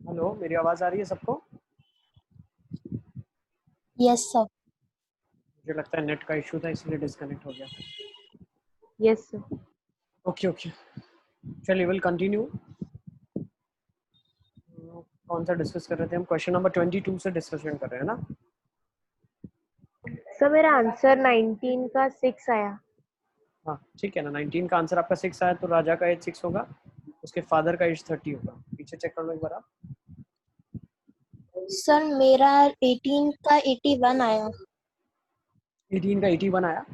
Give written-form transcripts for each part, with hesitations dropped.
Hello, मेरी आवाज आ रही है सबको? Yes sir. मुझे लगता है नेट का इशू था इसलिए डिस्कनेक्ट हो गया। Yes sir. ओके ओके, चलिए विल कंटिन्यू। कौन सा डिस्कस कर रहे थे हम? क्वेश्चन नंबर 22 से डिस्कशन कर रहे हैं ना? सर मेरा आंसर 19 का 6 आया। हाँ ठीक है ना, 19 का आंसर आपका 6 आया तो राजा का एज 6 होगा, उसके फादर का एज 30 होगा। पीछे चेक कर लो एक बार आप। सर मेरा 18 का 81 आया। 18 का 81 आया,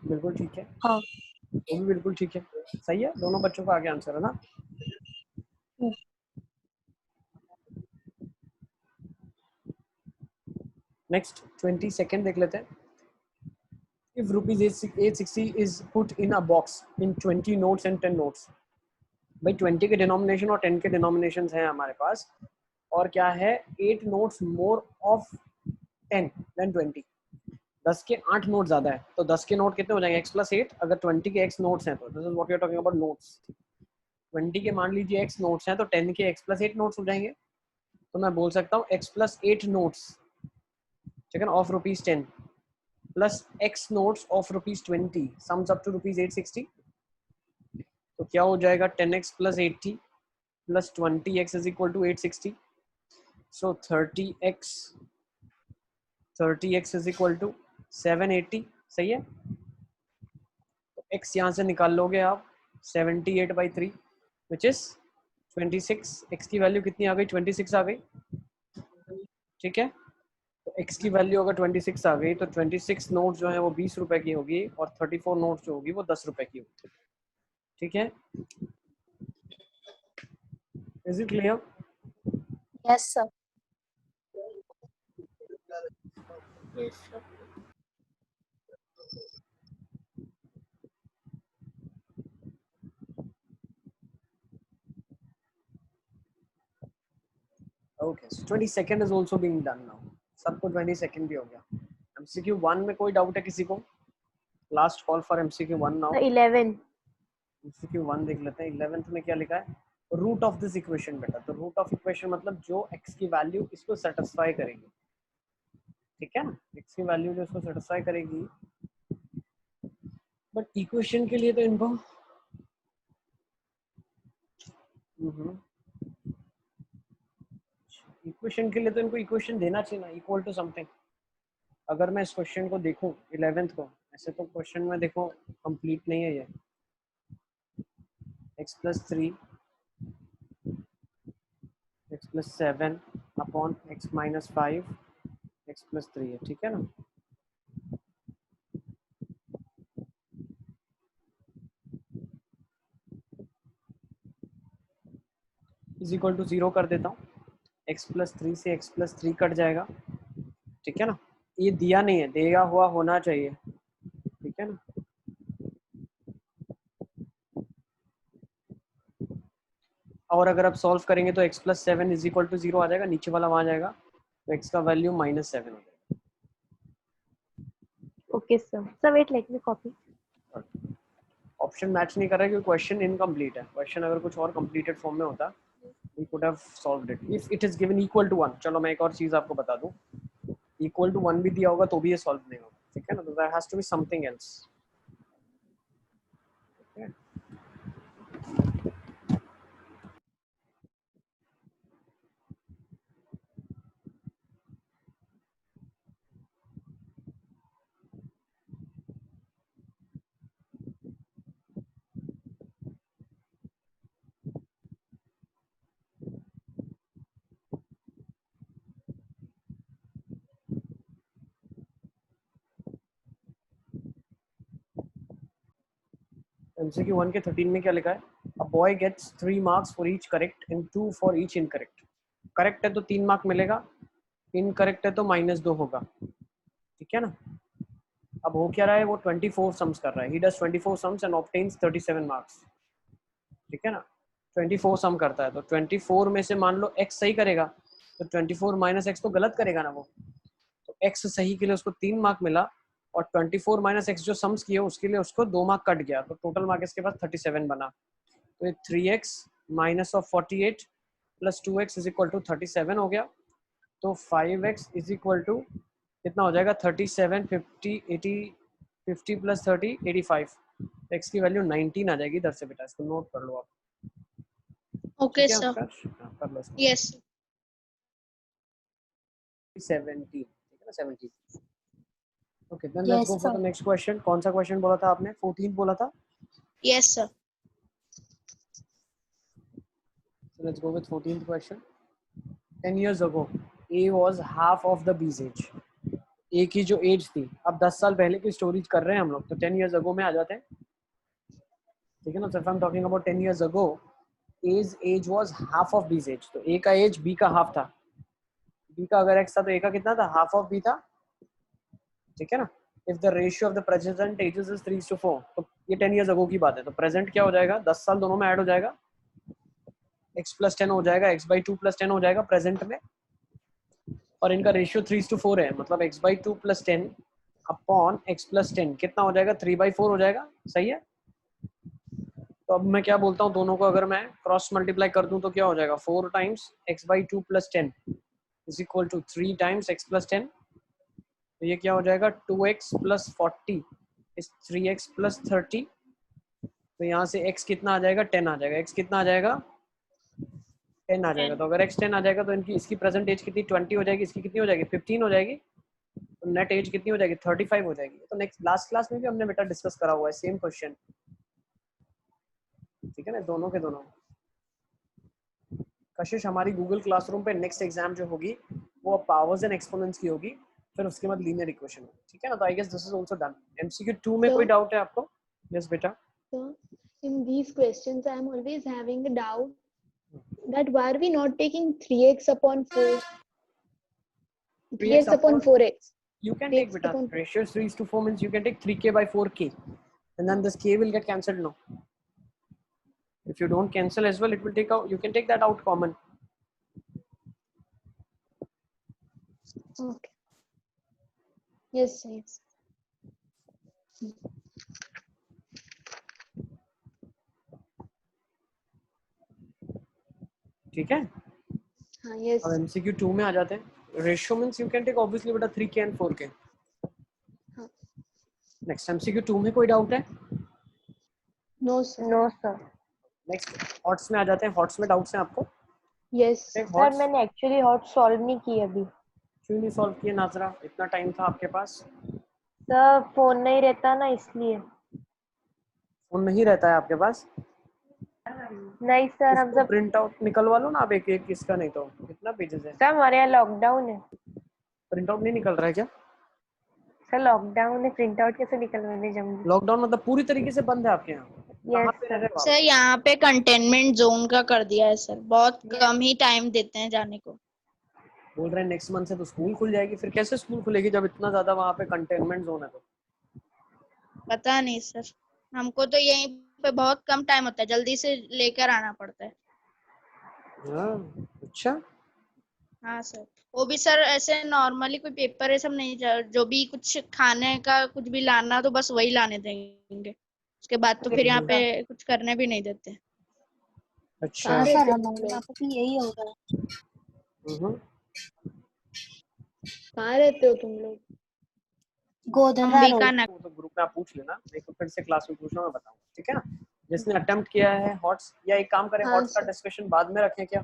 बिल्कुल ठीक है। हाँ। वो भी बिल्कुल ठीक है, सही है। दोनों बच्चों का आगे आंसर है ना। नेक्स्ट 22nd देख लेते हैं। If rupees 860 is put in a box in 20 notes and 10 notes, भाई 20 के डिनोमिनेशन और 10 के डिनोमिनेशन हैं हमारे पास, और क्या है 8 नोट्स मोर ऑफ 10 देन 20। 10 के 8 नोट ज्यादा है, तो 10 के नोट कितने हो जाएंगे? x plus 8। अगर 20 के x नोट्स हैं तो this is what you are talking about notes. 20 के मान लीजिए x नोट्स हैं तो 10 के x प्लस 8 नोट्स हो जाएंगे। तो मैं बोल सकता हूँ x प्लस 8 नोट्स, ठीक है ना, of rupees 10 plus x notes of rupees 20 sums up to rupees 860। तो क्या हो जाएगा? 10x plus 80 plus 20x is equal to 860। So 30x is equal to 780। सही है। तो x यहाँ से निकाल लोगे आप 78/3 विच इज 26। x की वैल्यू कितनी आ गई? 26 आ गई। ठीक है, तो x की वैल्यू अगर 26 आ गई तो 26 नोट जो है वो 20 रुपए की होगी और 34 नोट जो होगी वो 10 रुपए की होगी। ठीक है, is it clear? Yes sir. Yes sir. Okay, so 22nd is also being done now. सबको 22nd भी हो गया। एमसीक्यू 1 में कोई डाउट है किसी को? Last call for MCQ 1 now. 11। MCQ 1 देख लेते हैं। 11th में क्या लिखा है? रूट ऑफ दिस इक्वेशन बेटा। तो रूट ऑफ इक्वेशन मतलब जो x की वैल्यू इसको सेटिस्फाई करेगी, ठीक है ना, x की वैल्यू जो इसको सेटिस्फाई करेगी। बट इक्वेशन के लिए तो इनको इक्वेशन के लिए तो इनको इक्वेशन देना चाहिए ना, इक्वल टू समथिंग। अगर मैं इस क्वेश्चन को देखूं 11th को, ऐसे तो क्वेश्चन में देखो कंप्लीट नहीं है ये। x plus 3 x plus 7 upon x minus 5 x plus 3 है, ठीक है ना। इज इक्वल टू 0 कर देता हूँ। x प्लस 3 से x प्लस 3 कट जाएगा, ठीक है ना। ये दिया नहीं है, दिया हुआ होना चाहिए, ठीक है ना। और अगर आप सॉल्व करेंगे तो x plus 7 is equal to 0 आ जाएगा, नीचे वाला वहां जाएगा तो x का वैल्यू -7 हो जाएगा। Okay sir. Sir wait, let me copy. Option match नहीं कर रहा है क्योंकि क्वेश्चन इनकम्प्लीट है। क्वेश्चन अगर कुछ और कंप्लीटेड फॉर्म में होता we could have solved it if it is given equal to 1। चलो मैं एक और चीज आपको बता दूं, इक्वल टू 1 भी दिया होगा तो भी ये सॉल्व नहीं होगा, ठीक है ना। तो there has to be something else, ठीक है। एमसीक्यू 1 के 13 में क्या लिखा है? A boy gets 3 marks for each correct and 2 for each incorrect. Correct है तो 3 मार्क मिलेगा, इनकरेक्ट है तो -2 होगा, ठीक है ना। अब हो क्या रहा है? वो 24 सम्स कर रहा है। He does 24 sums and obtains 37 marks, ठीक है ना। 24 सम करता है तो 24 में से मान लो x सही करेगा तो 24 माइनस एक्स तो गलत करेगा ना वो। तो x सही के लिए उसको 3 मार्क मिला और 24 माइनस एक्स जो सम्स किए उसके लिए उसको 2 मार्क कट गया, तो टोटल मार्क इसके पास 37 बना। तो ये 3x minus of 48 plus 2x is equal to 37 हो गया। तो 5x इज इक्वल टू कितना हो जाएगा 37, 50, 80, 50 प्लस 30 85। x की वैल्यू 19 आ जाएगी इधर से बेटा, इसको नोट कर लो आप। Okay, ठीक है sir. उत्कर्ष, हाँ, कर लो इसको। Yes. 17, ठीक है ना 17। Okay then let's Yes, go for sir. The next question. कौन सा क्वेश्चन बोला था आपने? 14 बोला था। Yes, sir. So let's go with 14th question. 10 years ago, A was half of the B's age. A की जो एज थी, अब 10 साल पहले की स्टोरी कर रहे हैं हम लोग, तो 10 years ago में आ जाते हैं। ठीक है ना? So if I'm talking about 10 years ago, A's age was half of B's age. तो A का एज B का हाफ था। B का अगर X था तो A का कितना था? हाफ ऑफ B था। ठीक है ना? If the ratio of the present ages is 3:4, तो ये 10 years ago की बात है। तो प्रेजेंट क्या हो जाएगा? 10 साल दोनों में ऐड हो जाएगा, x प्लस 10 हो जाएगा, x बाई 2 प्लस 10 हो जाएगा प्रेजेंट में, और इनका रेशियो 3:4 है, मतलब x by 2 plus 10 upon x plus 10 कितना हो जाएगा? 3/4 हो जाएगा। सही है? तो अब मैं क्या बोलता हूँ, दोनों को अगर मैं क्रॉस मल्टीप्लाई कर दूं तो क्या हो जाएगा? 4 times x by 2 plus 10 is equal to 3 times x plus 10। तो ये क्या हो जाएगा? 2x plus 40 is 3x plus 30। तो यहाँ से x कितना आ जाएगा? 10 आ जाएगा। x कितना आ जाएगा? 10 आ जाएगा। तो अगर x 10 आ जाएगा तो इनकी इसकी प्रेजेंट एज कितनी? 20 हो जाएगी। इसकी कितनी हो जाएगी? 15 हो जाएगी। तो नेट एज कितनी हो जाएगी? 35 हो जाएगी। तो नेक्स्ट लास्ट क्लास में भी हमने बेटा डिस्कस करा हुआ है सेम क्वेश्चन। ठीक है ना? दोनों के दोनों। कशिश हमारी गूगल क्लासरूम पे नेक्स्ट एग्जाम जो होगी वो पावर्स एंड एक्सपोनेंट्स की होगी, फिर उसके बाद लीनियर इक्वेशन होगी। ठीक है ना? तो I guess this is also done. MCQ 2 में कोई डाउट है आपको? यस बेटा। So in these questions, I am always having a doubt that why are we not taking 3x upon 4? 3x upon 4x. You can take 3x beta. upon Ratio 3:4 means you can take 3k by 4k, and then this k will get cancelled now. If you don't cancel as well, it will take out. You can take that out common. Okay. Yes, yes. ठीक है? हाँ, yes. अब MCQ 2 में आ जाते हैं। Ratio means you can take obviously बेटा 3k and 4k. हाँ. Next MCQ 2 में कोई डाउट है? No, sir. No sir. Next HOTS में आ जाते हैं। हॉट्स में डाउट्स हैं आपको? Yes. सर सर मैंने एक्चुअली हॉट सॉल्व नहीं की अभी। क्यों नहीं सॉल्व किए नाजरा? इतना टाइम था आपके पास। सर फोन नहीं रहता ना इसलिए। फोन नहीं रहता है आपके पास? नहीं सर, हम इसको सब प्रिंट आउट निकलवा लो ना आप एक एक इसका, नहीं तो कितना पेजेस है? सर हमारे यहाँ लॉकडाउन है। प्रिंट आउट नहीं निकल रहा है क्या? सर लॉकडाउन है, प्रिंट आउट कैसे निकलवाने जाऊंगी? लॉकडाउन मतलब पूरी तरीके से बंद है आपके यहाँ? कहाँ यस पे रह रहे हो आप? सर यहाँ पे कंटेनमेंट जोन का कर दिया है सर, बहुत कम ही टाइम देते हैं जाने को। बोल रहे हैं नेक्स्ट मंथ से तो स्कूल खुल जाएगी। फिर कैसे स्कूल खुलेगी जब इतना ज्यादा वहाँ पे कंटेनमेंट जोन है? तो पता नहीं सर, हमको तो यहीं पे बहुत कम टाइम होता है, जल्दी से लेकर आना पड़ता है। हाँ, अच्छा। हाँ सर, वो भी सर ऐसे नॉर्मली कोई पेपर है सब नहीं, जो भी कुछ खाने का कुछ भी लाना तो बस वही लाने देंगे, उसके बाद तो फिर यहाँ पे कुछ करने भी नहीं देते। अच्छा। कहाँ सर रहते हो हमारे तुम यहाँ लोग? पे भी यही होगा। कहाँ रहते हो तुम लोग? गोधरा रोड। वो तो ग्रुप में आप पूछ लेना, नहीं तो फिर से क्लास में पूछना, मैं बताऊंगा। ठीक है ना? जिसने अटेम्प्ट किया है हॉट्स, या एक काम करें हाँ, हॉट्स का सर. डिस्कशन बाद में रखें क्या?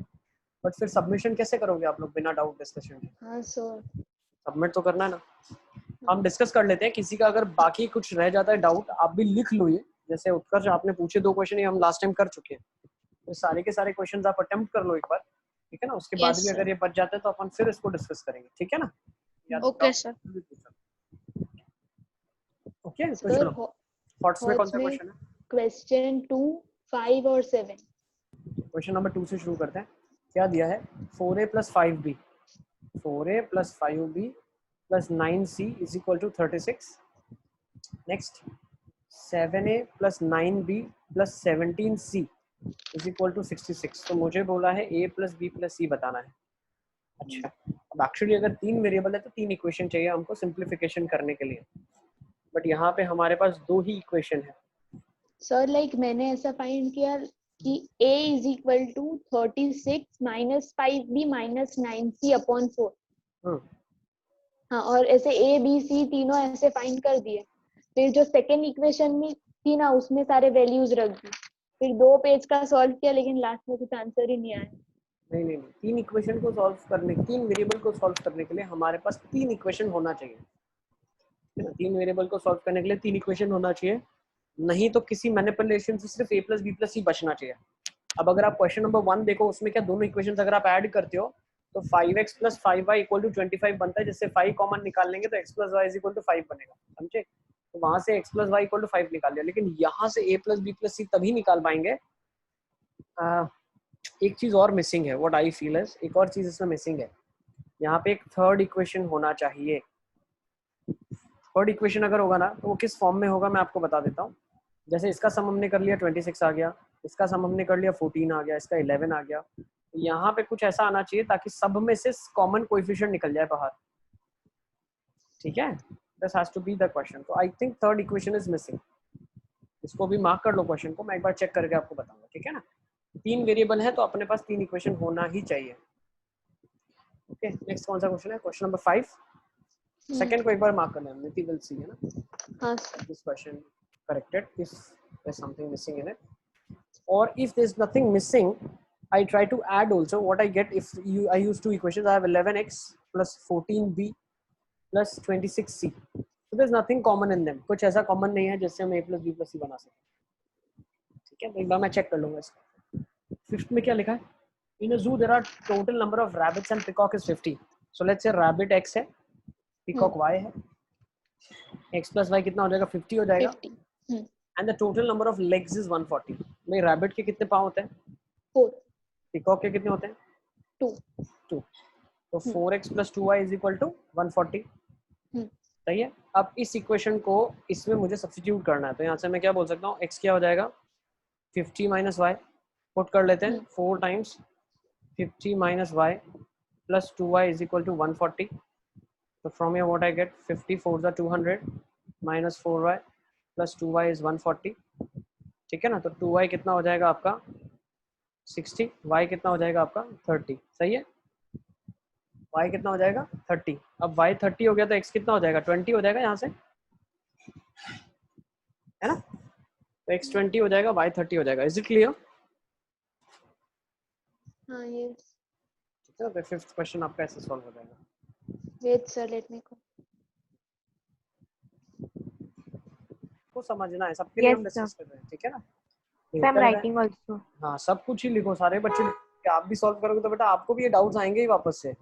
बट फिर सबमिशन कैसे करोगे आप लोग बिना डाउट डिस्कशन के? हाँ, सर. सबमिट तो करना है ना। हम डिस्कस कर लेते हैं। किसी का अगर बाकी कुछ रह जाता है डाउट, आप भी लिख लो। ये जैसे उत्कर्ष आपने पूछे 2 क्वेश्चन, ये हम लास्ट टाइम कर चुके हैं, तो सारे के सारे क्वेश्चंस आप अटेम्प्ट कर लो एक बार। ठीक है ना? उसके बाद Yes, भी sir. अगर ये बच जाते हैं तो अपन फिर इसको डिस्कस करेंगे। ठीक है ना? Okay, sir. ओके तो Sir, चलो हॉट्स में कौन हॉट्स सा में क्वेश्चन है? question 2, 5 और 7. क्वेश्चन नंबर 2 से शुरू करते हैं। क्या दिया है? 4a plus 5b 4a plus 5b plus 9c is equal to 36. Next 7a plus 9b plus 17c is equal to 66. तो मुझे बोला है a plus b plus c बताना है। अच्छा, अब एक्चुअली अगर 3 वेरिएबल है तो 3 इक्वेशन चाहिए हमको सिंप्लीफिकेशन करने के लिए, बट यहाँ पे हमारे पास 2 ही इक्वेशन है। सर लाइक मैंने ऐसा फाइंड किया कि a is equal to 36 minus 5b minus 9c upon 4। हाँ, और ऐसे a b c तीनों ऐसे फाइंड कर दिए। फिर जो सेकेंड इक्वेशन में थी ना, उसमें सारे वैल्यूज रख दी। फिर 2 पेज का सॉल्व किया, लेकिन लास्ट में कुछ आंसर ही नहीं आया। नहीं, तीन इक्वेशन को सॉल्व करने, तीन वेरिएबल को सॉल्व करने के लिए हमारे पास तीन इक्वेशन होना चाहिए। तीन वेरिएबल को सॉल्व करने के लिए तीन इक्वेशन होना चाहिए, नहीं तो किसी मैनिपुलेशन से सिर्फ a प्लस बी प्लस सी बचना चाहिए। अब अगर आप क्वेश्चन नंबर 1 देखो, उसमें क्या दोनों इक्वेशंस अगर आप ऐड करते हो तो 5x plus 5y equal to 25 बनता है, जिससे 5 कॉमन निकाल लेंगे तो x plus y equal to 5 बनेगा, समझे? तो वहां से x plus y equal to 5 निकाल लिया, लेकिन यहाँ से a plus b plus c तभी निकाल पाएंगे। एक चीज और मिसिंग है, व्हाट आई फील इज, एक और चीज इसमें मिसिंग है। यहाँ पे एक थर्ड इक्वेशन होना चाहिए। थर्ड इक्वेशन अगर होगा ना तो वो किस फॉर्म में होगा मैं आपको बता देता हूँ। जैसे इसका सम हमने कर लिया 26 आ गया, इसका सम हमने कर लिया 14 आ गया, इसका 11 आ गया। यहाँ पे कुछ ऐसा आना चाहिए ताकि सब में से कॉमन कोएफिशिएंट निकल जाए बाहर, ठीक है? This has to be the question. तो I think third equation is missing. इसको भी मार्क कर लो क्वेश्चन को, मैं एक बार चेक करके आपको बताऊंगा, ठीक है ना? तीन वेरिएबल है तो अपने पास तीन इक्वेशन होना ही चाहिए। ओके, नेक्स्ट कौन सा क्वेश्चन है? Question number 5। सेकंड को एक बार मार्क करना है, नीति विल सी, है ना? हाँ, this question corrected if there's something missing in it, or if there's nothing missing I try to add also what I get if I use two equations. I have 11x plus 14b plus 26c, so there's nothing common in them. कुछ ऐसा common नहीं है जिससे हम a plus b plus c बना सकें, ठीक है? तो एक बार मैं चेक कर लूंगा इसको। फिफ्थ में क्या लिखा है? In a zoo there are total number of rabbits and peacock is 50. So let's say rabbit x है, peacock y है, x plus y कितना हो जाएगा? 50 हो जाएगा। 50। And the total number of legs is 140. भाई रैबिट के कितने पाँव होते हैं? 4। पीकॉक के कितने होते हैं? 2। तो 4x plus 2y is equal to 140। सही है। अब इस इक्वेशन को इसमें मुझे सब्स्टिट्यूट करना है, तो यहाँ से मैं क्या बोल सकता हूँ? x क्या हो जाएगा? 50 माइनस वाई, पुट कर लेते हैं 4 times 50 minus y plus 2y is equal to 140. So from here what I get? 50 4 is 200 minus 4y plus 2y is 140, ठीक है ना? तो 2y कितना हो जाएगा आपका? 60, y कितना हो जाएगा आपका? 30, सही है? y कितना हो जाएगा? 30। अब y 30 हो गया तो x कितना हो जाएगा? 20 हो जाएगा यहाँ से, है ना? तो x 20 हो जाएगा, y 30 हो जाएगा। Is it clear? हाँ, यस। ठीक है, तो फिफ्थ क्वेश्चन आपका ऐसे सॉल्व हो जाएगा। वेट सर, लेट मी गो। को समझना है, सबके लिए हम डिस्कस कर रहे हैं, ठीक है ना? आई एम राइटिंग आल्सो। हाँ, सब कुछ ही लिखो, सारे बच्चे लिखो। आप भी सॉल्व करोगे तो बेटा आपको भी ये डाउट्स आएंगे ही वापस से।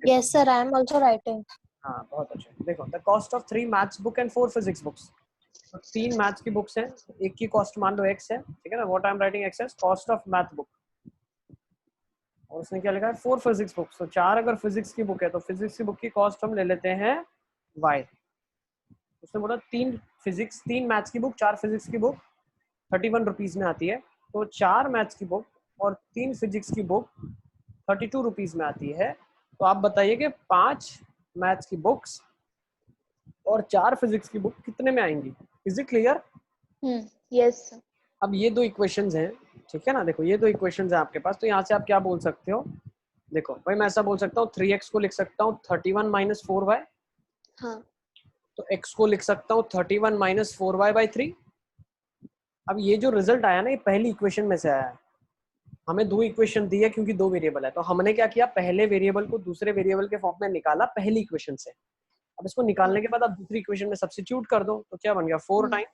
Yes sir, I am also writing. हाँ, बहुत अच्छा। देखो, the cost of 3 maths book and 4 physics books. तो 3 मैथ्स की बुक्स हैं, एक की कॉस्ट मान लो x है, ठीक है ना? What I am writing x as cost of math book, और उसने क्या लिखा है? 4 फिजिक्स बुक्स। तो 4 अगर फिजिक्स की बुक है तो फिजिक्स की बुक की कॉस्ट हम ले लेते हैं y। उसने बोला 3 मैथ्स की बुक, 4 फिजिक्स की बुक 31 रुपीज में आती है। तो 4 मैथ्स की बुक और 3 फिजिक्स की बुक 32 रुपीज में आती है। तो आप बताइए कि 5 मैथ्स की बुक्स और 4 फिजिक्स की बुक कितने में आएंगी? Is it clear? यस। अब ये दो इक्वेशंस हैं, ठीक है ना? देखो, ये दो इक्वेशंस हैं आपके पास, तो यहाँ से आप क्या बोल सकते हो? देखो भाई, मैं ऐसा बोल सकता हूँ 3x को लिख सकता हूँ 31 माइनस 4y। हाँ। तो x को लिख सकता हूँ 31 माइनस 4y बाई 3। अब ये जो रिजल्ट आया ना, ये पहली इक्वेशन में से आया है। हमें 2 इक्वेशन दी है क्योंकि 2 वेरिएबल है, तो हमने क्या किया? पहले वेरिएबल को दूसरे वेरिएबल के फॉर्म में निकाला पहली इक्वेशन से। अब इसको निकालने के बाद आप दूसरी इक्वेशन में सब्स्टिट्यूट कर दो, तो क्या बन गया? 4 times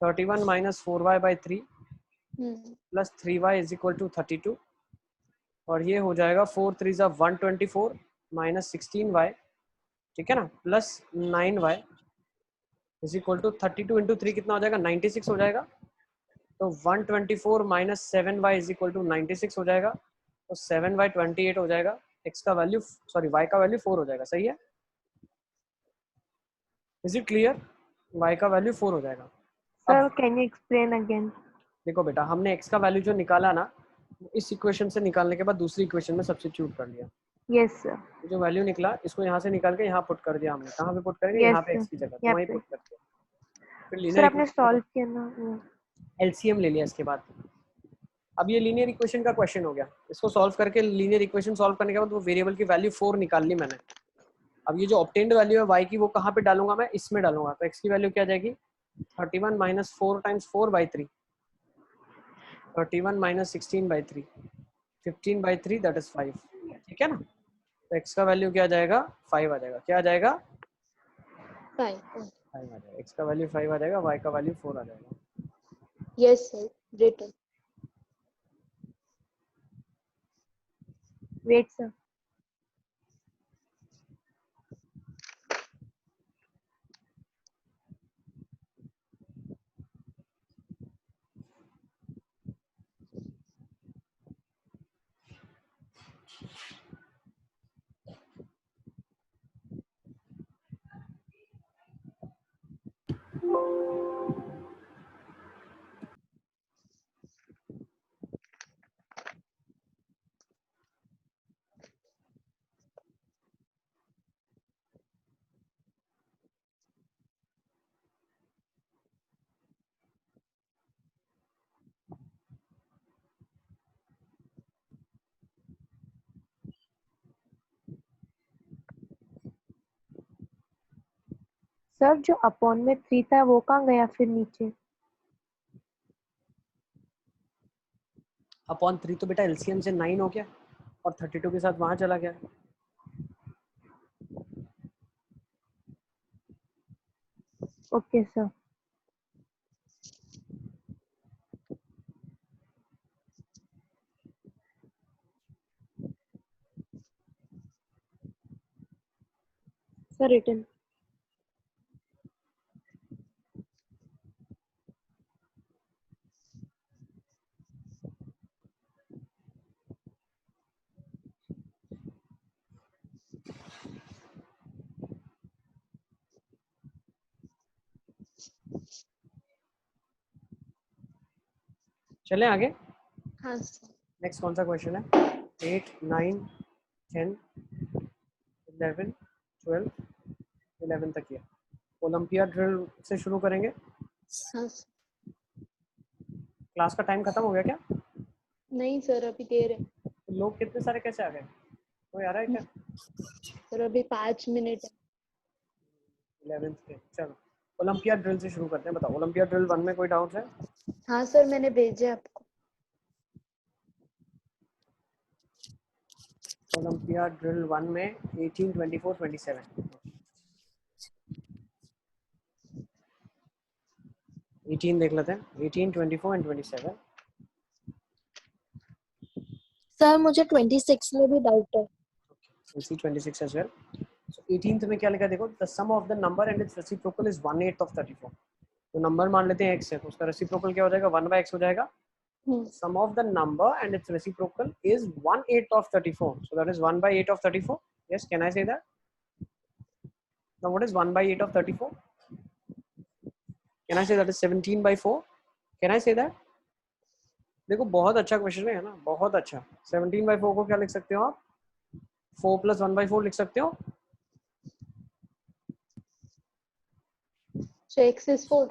31 minus 4y by 3 plus 3y is equal to 32, और ये हो जाएगा 4 3 124 माइनस 16y, ठीक है ना? Plus 9y is equal to 32 into 3 कितना हो जाएगा? 96 हो जाएगा। तो 124 minus 7y is equal to 96 हो जाएगा। तो 7y 28 हो जाएगा। x का वैल्यू, सॉरी y का वैल्यू 4 हो जाएगा। सही है? Is it clear? y का वैल्यू 4 हो जाएगा। Sir can you explain again? देखो बेटा, हमने x का वैल्यू जो निकाला ना, इस इक्वेशन से निकालने के बाद दूसरी इक्वेशन में सब्स्टिट्यूट कर लिया। Yes sir. जो वैल्यू निकला, इसको यहाँ से निकाल के यहाँ पुट कर दिया हमने। कहाँ पे पुट करेंगे? Yes, यहाँ पे sir. x की जगह, तो यहाँ वहीं पे। पुट करते हैं। फिर सर लीनियर आपने सॉल्व किया ना? एलसीएम ले लिया इसके बाद। अब ये लीनियर इक्वेशन का क्वेश्चन हो गया, इसको सॉल्व करके लीनियर इक्वेशन सॉल्व करने के बाद वो वेरिएबल की वैल्यू 4 निकाल ली मैंने। अब ये जो ऑब्टेन्ड वैल्यू है y की वो कहाँ पे डालूंगा मैं, इसमें डालूंगा। तो x की वैल्यू क्या जाएगी 31 minus 4 times 4/3, 31 minus 16/3, 15/3 that is 5। ठीक है ना, तो x का वैल्यू क्या आ जाएगा 5 आ जाएगा। क्या आ जाएगा 5 5 आ जाएगा। x का वैल्यू 5 आ जाएगा, y का वैल्यू 4 आ जाएगा। Yes sir written. Wait sir, sir जो अपॉन में 3 था वो कहाँ गया फिर नीचे? अपॉन 3 तो बेटा एलसीएम से 9 हो गया और 32 के साथ वहां चला गया। Okay sir. Sir written. चलें आगे। हाँ सर। नेक्स्ट कौन सा क्वेश्चन है? 8, 9, 10, 11, 12, 11 तक किया। ओलंपिया ड्रिल से शुरू करेंगे। हाँ सर। क्लास का टाइम खत्म हो गया क्या? नहीं सर अभी देर है। तो लोग कितने सारे कैसे आ गए? कोई आ रहा है क्या? सर अभी 5 मिनट है। 11th के, चलो ओलंपिया ड्रिल से शुरू करते हैं। बताओ ओलंपिया ड्रिल 1 में कोई डाउट है? हाँ सर मैंने भेजे आपको। ओलंपिया ड्रिल 1 में 18, 24, 27। 18 देख लेते हैं। 18, 24 एंड 27। सर मुझे 26 में भी डाउट है। We'll see 26 as well. So 18th में क्या लिखा है देखो, the sum of the number and its reciprocal is 1/8 of 34। तो नंबर मान लेते हैं x है, तो उसका रेसिप्रोकल क्या हो जाएगा 1/x हो जाएगा। Sum of the number and its reciprocal is 1/8 of 34, so that is 1/8 of 34। Yes, can I say that? Now what is 1/8 of 34? Can I say that is 17/4? Can I say that? देखो बहुत अच्छा question है ना, बहुत अच्छा। 17/4 को क्या लिख सकते हो आप? 4 + 1/4 लिख सकते हो। So x is 4.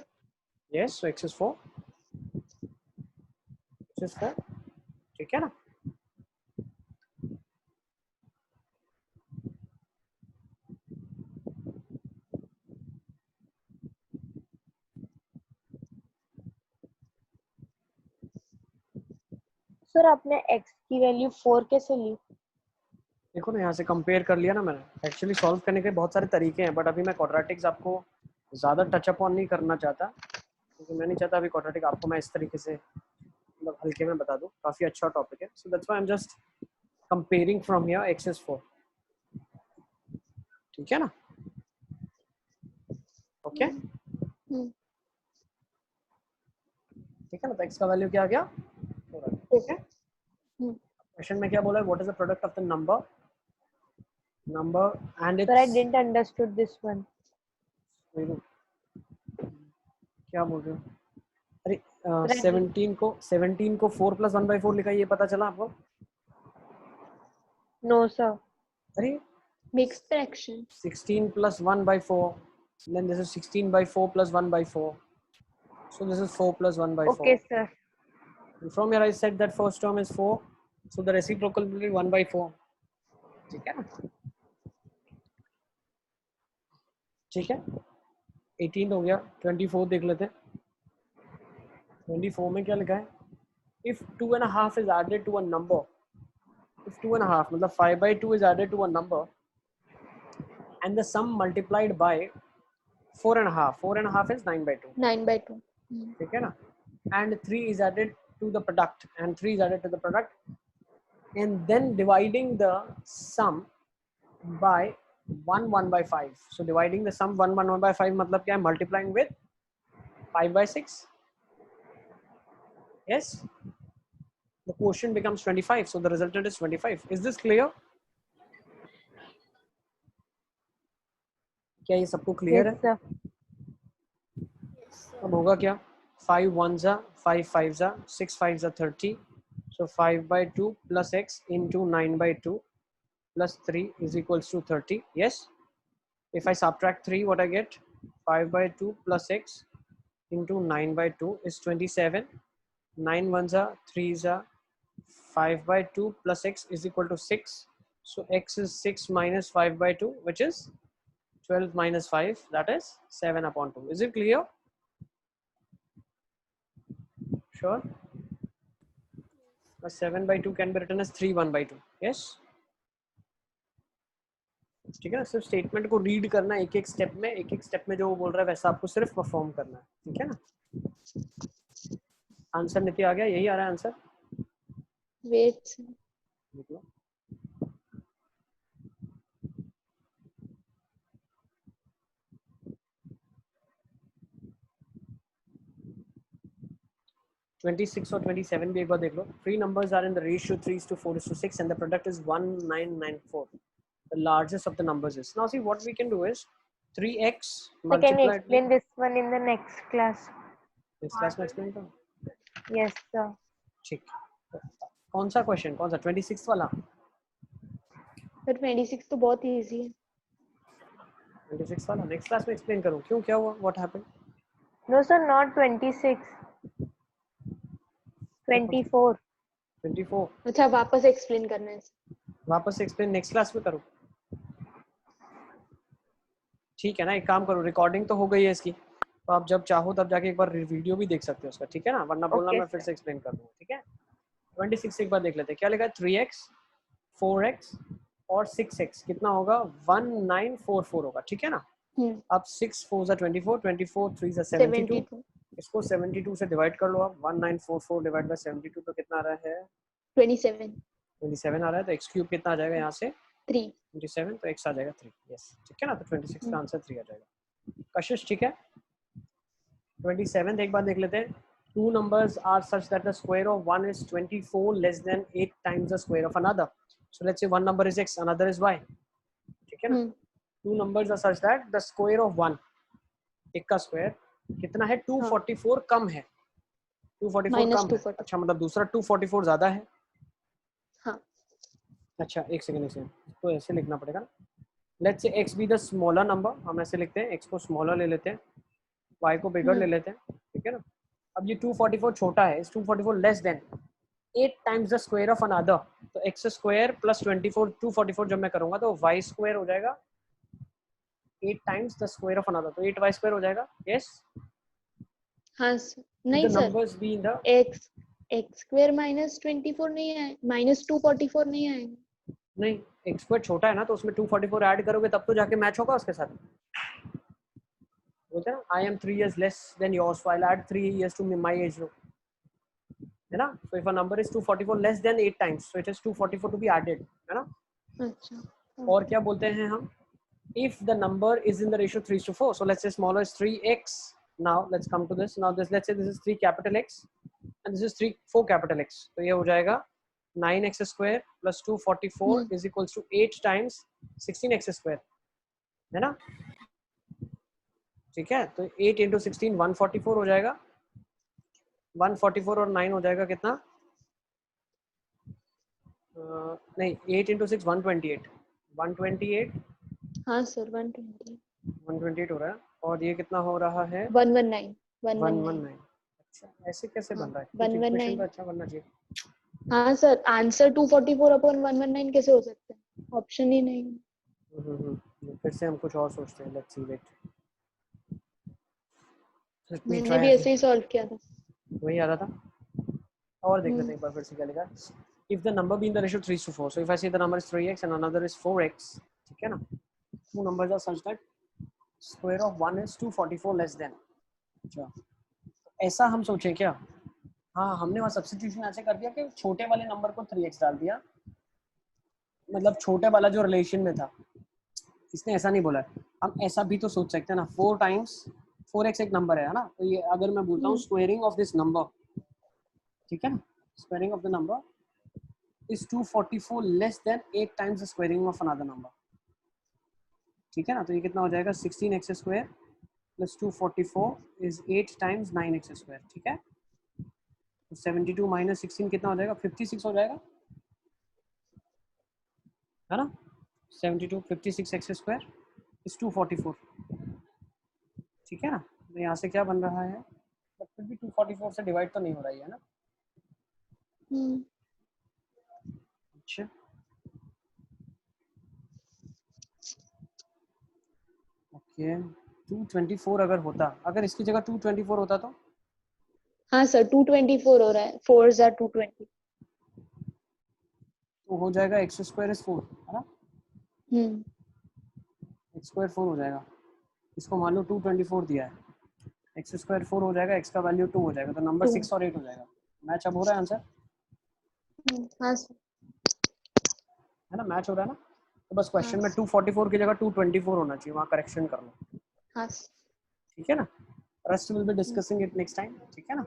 Yes, so x is 4। x is 4, ठीक है ना। सर आपने x की वैल्यू 4 कैसे ली? देखो ना, यहाँ से कंपेयर कर लिया ना मैंने। एक्चुअली सॉल्व करने के बहुत सारे तरीके हैं, बट अभी मैं क्वाड्रेटिक्स आपको ज़्यादा टचअप ऑन नहीं करना चाहता, क्योंकि मैं नहीं चाहता अभी क्वाड्रेटिक आपको मैं इस तरीके से मतलब हल्के में बता दूँ। काफ़ी अच्छा टॉपिक है, so that's why I am just comparing from here x is 4। ठीक है ना, ओके ठीक है ना। तो x का वैल्यू क्या आ गया 4 आ गया। ठीक है, क्वेश्चन में क्या बोला है, what is the product of the number and sir I it's, didn't understood this one. क्या बोल रहे हो? अरे 17 को 4 + 1/4 लिखा है, ये पता चला आपको? No sir. अरे Mixed fraction. 16 + 1/4, then this is 16/4 + 1/4, so this is 4 + 1/4। Okay sir. From here I said that first term is 4, so the reciprocal will be 1/4. ठीक है ना? ठीक है, 18 हो गया, 24 देख लेते हैं। 24 में क्या लिखा है? If 2.5 is added to a number, if 2.5 मतलब 5/2 is added to a number and the sum multiplied by 4.5, 4.5 is 9/2. 9/2. ठीक है ना? And 3 is added to the product, and 3 is added to the product, and then dividing the sum by 1/5. So dividing the sum 1/5 मतलब क्या है? Multiplying with 5/6. Yes, the quotient becomes 25, so the resultant is 25. Is this clear? क्या ये सबको clear है? Yes, sir. अब होगा क्या? 5 1s are 5 5s are 6 5s are 30. So 5/2 plus x into 9/2 plus 3 is equals to 30. Yes. If I subtract 3, what I get? 5/2 plus x into 9/2 is 27. 9 1s are 3s are 5/2 plus x is equal to 6. So x is 6 minus 5/2, which is 12 minus 5, that is 7/2. Is it clear? Sure. 7/2 can be written as 3 1/2. Yes. ठीक है ना? सिर्फ statement को read करना है, एक एक step में जो वो बोल रहा है वैसा आपको सिर्फ परफॉर्म करना है। ठीक है ना? आंसर नीति आ गया? यही आ रहा है आंसर? वेट, निकलो। (26) और 27 भी एक बार देख लो। 3 numbers are in the ratio 3:4:6 and the product is 1994. The largest of the numbers is. Now see what we can do is 3x So can you multiplied. explain this one in the next class? Next class में explain करो। Yes, sir. ठीक। कौन सा question? कौन सा? 26 वाला? पर 26 तो बहुत इजी है। 26 वाला नेक्स्ट क्लास में एक्सप्लेन करूं क्यों, क्या हुआ, what happened? No, sir, not 26. 24. 24 अच्छा, वापस एक्सप्लेन करना है। वापस एक्सप्लेन नेक्स्ट क्लास में करूं? ठीक है ना, एक काम करो, रिकॉर्डिंग तो हो गई है इसकी, तो आप जब चाहो तब जाके एक बार वीडियो भी देख सकते हो उसका। ठीक है ना? वरना बोलना Okay, मैं फिर से एक्सप्लेन कर दूंगा। ठीक है? 26 एक बार देख लेते हैं। क्या लिखा है? 3x 4x और 6x कितना होगा? 1944 होगा। ठीक है ना? अब 6 4s are 24, 24 3s are 72। इसको 72 से डिवाइड कर लो आप। 1944 डिवाइड बाय 72 तो कितना आ रहा है? 27 आ रहा है। तो x क्यूब कितना आ जाएगा यहाँ से? 3 27, तो x आ जाएगा 3। यस, ठीक है ना? तो 26 का आंसर 3 आ जाएगा। कशिश ठीक है? 27 एक बार देख लेते हैं। Two numbers are such that the square of one is 24 less than 8 times the square of another. So let's say one number is x, another is y. ठीक है ना? Two numbers are such that the square of one, एक का square कितना है? 244 कम है। 244 कम है। अच्छा, मतलब दूसरा 244 ज्यादा है। हाँ। अच्छा, एक सेकंड, तो ऐसे लिखना पड़ेगा। Let's say x be the smaller number, हम ऐसे लिखते हैं, x को स्मॉलर ले लेते हैं, y को बिगर ले लेते हैं। ठीक है ना? अब ये 244 छोटा है, इस 244 less than 8 times the square of another, तो x स्क्वायर प्लस 24 244 जब मैं करूंगा तो y स्क्वायर हो जाएगा 8 times the square of another, तो 8y स्क्वायर हो जाएगा। यस? हाँ सर। नहीं sir, numbers be in the x square minus 24 नहीं है, माइनस 244 नहीं आएगा। नहीं, x स्क्वायर छोटा है ना, तो उसमें 244 ऐड करोगे तब तो जाके मैच होगा उसके साथ। बोलते हैं ना, I am 3 years less than yours, so I'll add 3 years to my age group, है ना? So if a number is 244 less than 8 times, so it is 244 to be added, है ना? अच्छा। और क्या बोलते हैं हम? If the number is in the ratio 3:4, so let's say smaller is 3x. Now let's come to this. Now this, let's say this is 3 capital X and this is 4 capital X. तो ये हो जाएगा 9x square plus 244 is equals to 8 times 16x square, है ना? ठीक है? तो 8 into 16 144 हो जाएगा। 144 और 9 हो जाएगा कितना? नहीं, 8 into 6 128। 128। हाँ सर, 128 हो रहा है। और ये कितना हो रहा है? 119। ऐसे कैसे बन रहा है? 119 इक्वेशन तो अच्छा बनना चाहिए। हाँ सर, आंसर 244/119 कैसे हो सकता है? ऑप्शन ही नहीं। फिर से हम कुछ और सोचते हैं। लेट्स सी लेट मी मैंने ट्राई भी ऐसे ही सॉल्व किया था। वही आ रहा था। और देख लेते हैं एक बार फिर से क्या लिखा। If the number be in the ratio 3:4, so if I say the number is 3x and another is 4x, ठीक है ना? Two numbers are such that square of one is 244 less than. अच्छा, ऐसा हम सोचें क्या? हाँ, हमने वहाँ सब्स्टिट्यूशन ऐसे कर दिया कि छोटे वाले नंबर को 3x डाल दिया, मतलब छोटे वाला जो रिलेशन में था। इसने ऐसा नहीं बोला है। हम ऐसा भी तो सोच सकते हैं ना, 4 टाइम्स 4x एक नंबर है ना, तो ये अगर मैं बोलता हूँ स्क्वायरिंग ऑफ दिस नंबर, ठीक है ना, squaring of the number is 244 less than 8 times the squaring of another number, ठीक है ना, तो ये कितना हो जाएगा 16x square plus 244 is 8 times 9x square, ठीक है, तो 72 minus 16 कितना हो जाएगा 56 हो जाएगा, है ना, 72 56x square is 244, ठीक है ना, तो यहाँ से क्या बन रहा है, बट फिर भी 244 से डिवाइड तो नहीं हो रही है ना। अच्छा, ओके, 224 अगर होता, अगर इसकी जगह 224 होता तो हाँ सर, 224 हो रहा है, 4s are 220। तो हो जाएगा x स्क्वायर इज 4, है ना, x स्क्वायर 4 हो जाएगा, इसको मान लो 224 दिया है, x स्क्वायर 4 हो जाएगा, x का वैल्यू 2 हो जाएगा, तो नंबर 6 और 8 हो जाएगा। मैच अब हो रहा है आंसर, हाँ सर, है ना, मैच हो रहा है ना, तो बस क्वेश्चन में 244 की जगह 224 होना चाहिए, वहाँ करेक्शन कर लो, हाँ, ठीक है ना, rest will be discussing it next time, ठीक है ना।